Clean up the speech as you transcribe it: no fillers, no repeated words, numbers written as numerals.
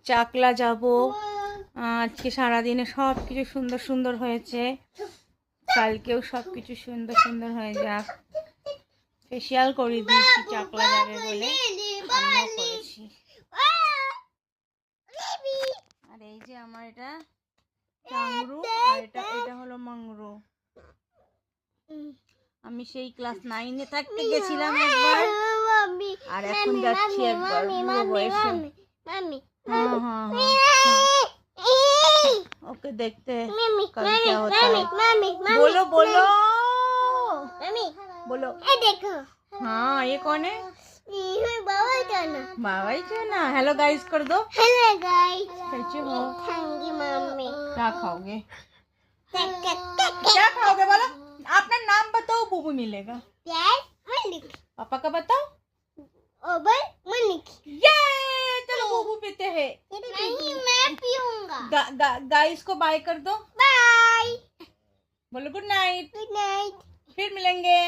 চাকলা যাব। আজকে সারাদিনে সব কিছু সুন্দর সুন্দর হয়েছে, কালকেও সব কিছু সুন্দর সুন্দর হয়ে যাক। ফেসিয়াল করে দিয়েছি চাকলা যাবে বলে, আমিও করেছি। আর এই যে আমার এটা চাংরু, আর এটা হলো মাংরু। আমি সেই ক্লাস 9-এ থাকতে গেছিলাম একবার, আর এখন যাচ্ছি একবার বুড়ো বয়সে। हाँ हाँ हाँ ओके, देखते हैं कल क्या होता है। बोलो बोलो बोलो। देखो, हाँ ये कौन है? बाबा ही क्यों ना। हेलो गाइस कर दो। हेलो गाइस, कैसे हो? Thank you mummy. क्या खाओगे? क्या खाओगे बोलो, अपना नाम बताओ, बुबू मिलेगा। मलिक, पापा का बताओ। ओबर मलिक। ये चलो बुबू पीते हैं। नहीं, मैं पीऊंगा। गाइस को बाय कर दो। बाय, बोलो गुड नाइट, गुड नाइट। फिर मिलेंगे।